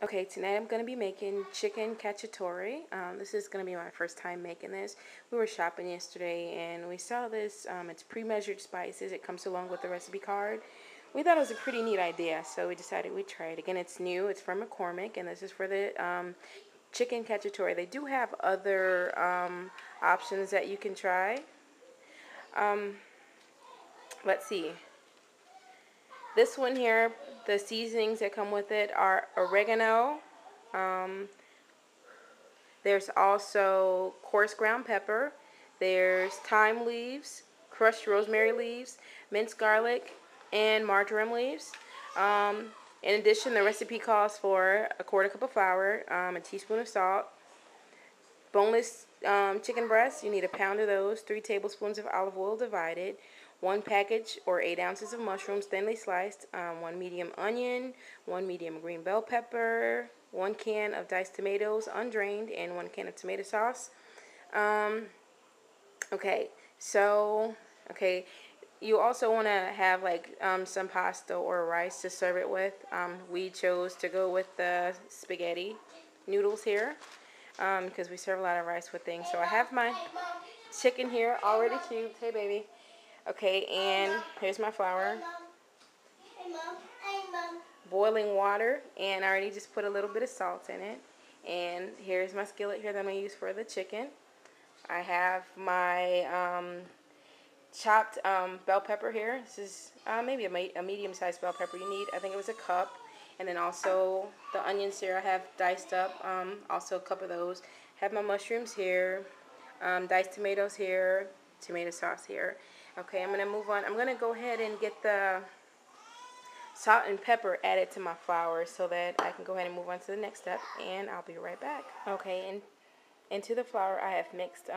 Okay, tonight I'm going to be making chicken cacciatore. This is going to be my first time making this. We were shopping yesterday and we saw this. It's pre-measured spices. It comes along with the recipe card. We thought it was a pretty neat idea, so we decided we'd try it. Again, it's new. It's from McCormick, and this is for the chicken cacciatore. They do have other options that you can try. Let's see. This one here, the seasonings that come with it are oregano. There's also coarse ground pepper. There's thyme leaves, crushed rosemary leaves, minced garlic, and marjoram leaves. In addition, the recipe calls for a quarter cup of flour, a teaspoon of salt, boneless chicken breasts. You need a pound of those, 3 tablespoons of olive oil divided, 1 package or 8 ounces of mushrooms thinly sliced, 1 medium onion, 1 medium green bell pepper, 1 can of diced tomatoes undrained, and 1 can of tomato sauce. Okay, you also want to have like some pasta or rice to serve it with. We chose to go with the spaghetti noodles here because we serve a lot of rice with things. So I have my chicken here already cubed. Hey, baby. Okay, and here's my flour. Boiling water, and I already just put a little bit of salt in it. And here's my skillet here that I'm going to use for the chicken. I have my chopped bell pepper here. This is maybe a medium-sized bell pepper you need. I think it was a cup. And then also the onions here I have diced up, also a cup of those. Have my mushrooms here, diced tomatoes here, tomato sauce here. Okay, I'm going to move on. I'm going to go ahead and get the salt and pepper added to my flour so that I can go ahead and move on to the next step, and I'll be right back. Okay, and into the flour I have mixed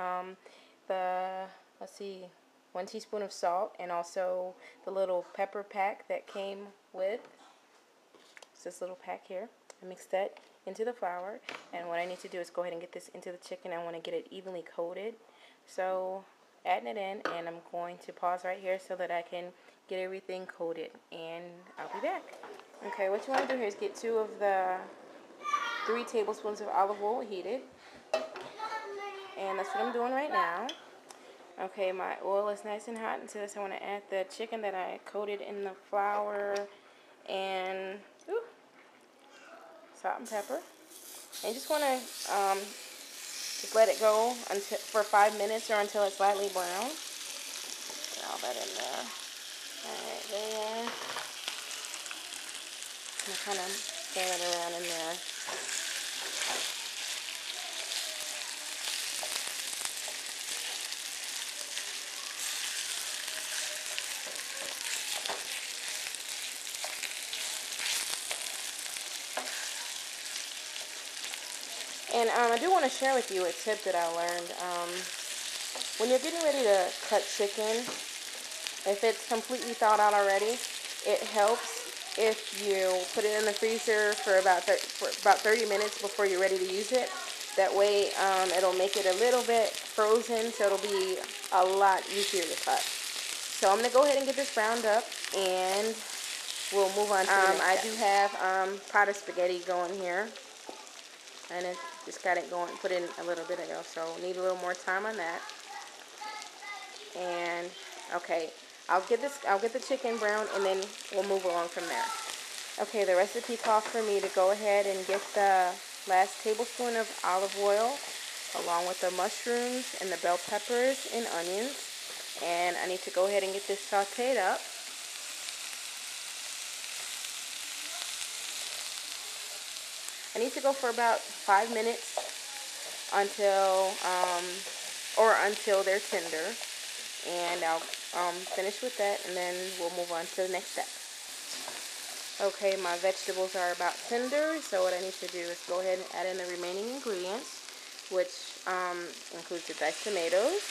let's see, 1 teaspoon of salt and also the little pepper pack that came with. It's this little pack here. I mixed that into the flour, and what I need to do is go ahead and get this into the chicken. I want to get it evenly coated. So adding it in, and I'm going to pause right here so that I can get everything coated, and I'll be back. Okay, what you want to do here is get 2 of the 3 tablespoons of olive oil heated, and that's what I'm doing right now. Okay, my oil is nice and hot. Into this I want to add the chicken that I coated in the flour and salt and pepper. And you just want to just let it go for 5 minutes or until it's lightly brown. Get all that in there. Alright, there. I'm kind of stir it around in there. And I do want to share with you a tip that I learned. When you're getting ready to cut chicken, if it's completely thawed out already, it helps if you put it in the freezer for about 30 minutes before you're ready to use it. That way it'll make it a little bit frozen, so it'll be a lot easier to cut. So I'm going to go ahead and get this browned up, and we'll move on to the next step. I do have pot of spaghetti going here, and it just got it going, put in a little bit ago, so need a little more time on that. And okay, I'll get the chicken brown, and then we'll move along from there. Okay, the recipe calls for me to go ahead and get the last tablespoon of olive oil along with the mushrooms and the bell peppers and onions, and I need to go ahead and get this sauteed up. I need to go for about 5 minutes until they're tender, and I'll finish with that, and then we'll move on to the next step. Okay, my vegetables are about tender, so what I need to do is go ahead and add in the remaining ingredients, which includes the diced tomatoes,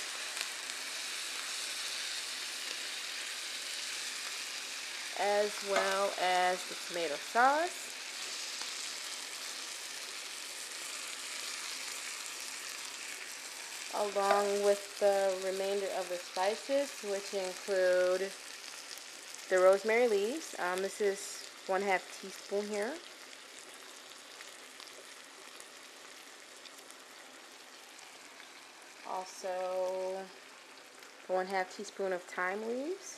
as well as the tomato sauce, along with the remainder of the spices, which include the rosemary leaves. This is 1/2 teaspoon here. Also, 1/2 teaspoon of thyme leaves.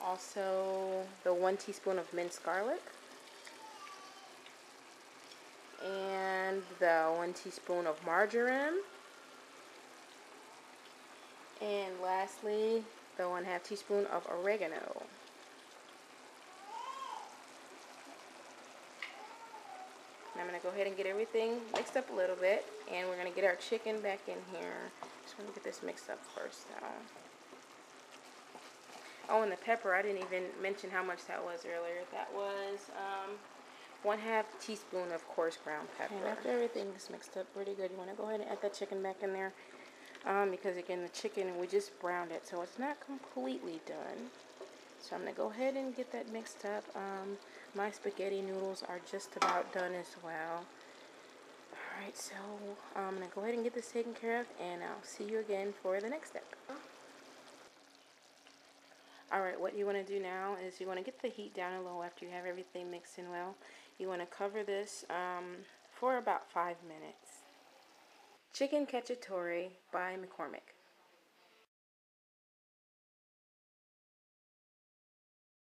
Also, the 1 teaspoon of minced garlic. And the 1 teaspoon of marjoram. And lastly, the 1/2 teaspoon of oregano. And I'm going to go ahead and get everything mixed up a little bit. And we're going to get our chicken back in here. Just want to get this mixed up first now. Oh, and the pepper, I didn't even mention how much that was earlier. That was 1/2 teaspoon of coarse ground pepper. And after everything is mixed up pretty good, you want to go ahead and add that chicken back in there. Because again, the chicken, we just browned it, so it's not completely done. So I'm going to go ahead and get that mixed up. My spaghetti noodles are just about done as well. Alright, so I'm going to go ahead and get this taken care of, and I'll see you again for the next step. Alright, what you want to do now is you want to get the heat down and low after you have everything mixed in well. You want to cover this for about 5 minutes. Chicken Cacciatore by McCormick.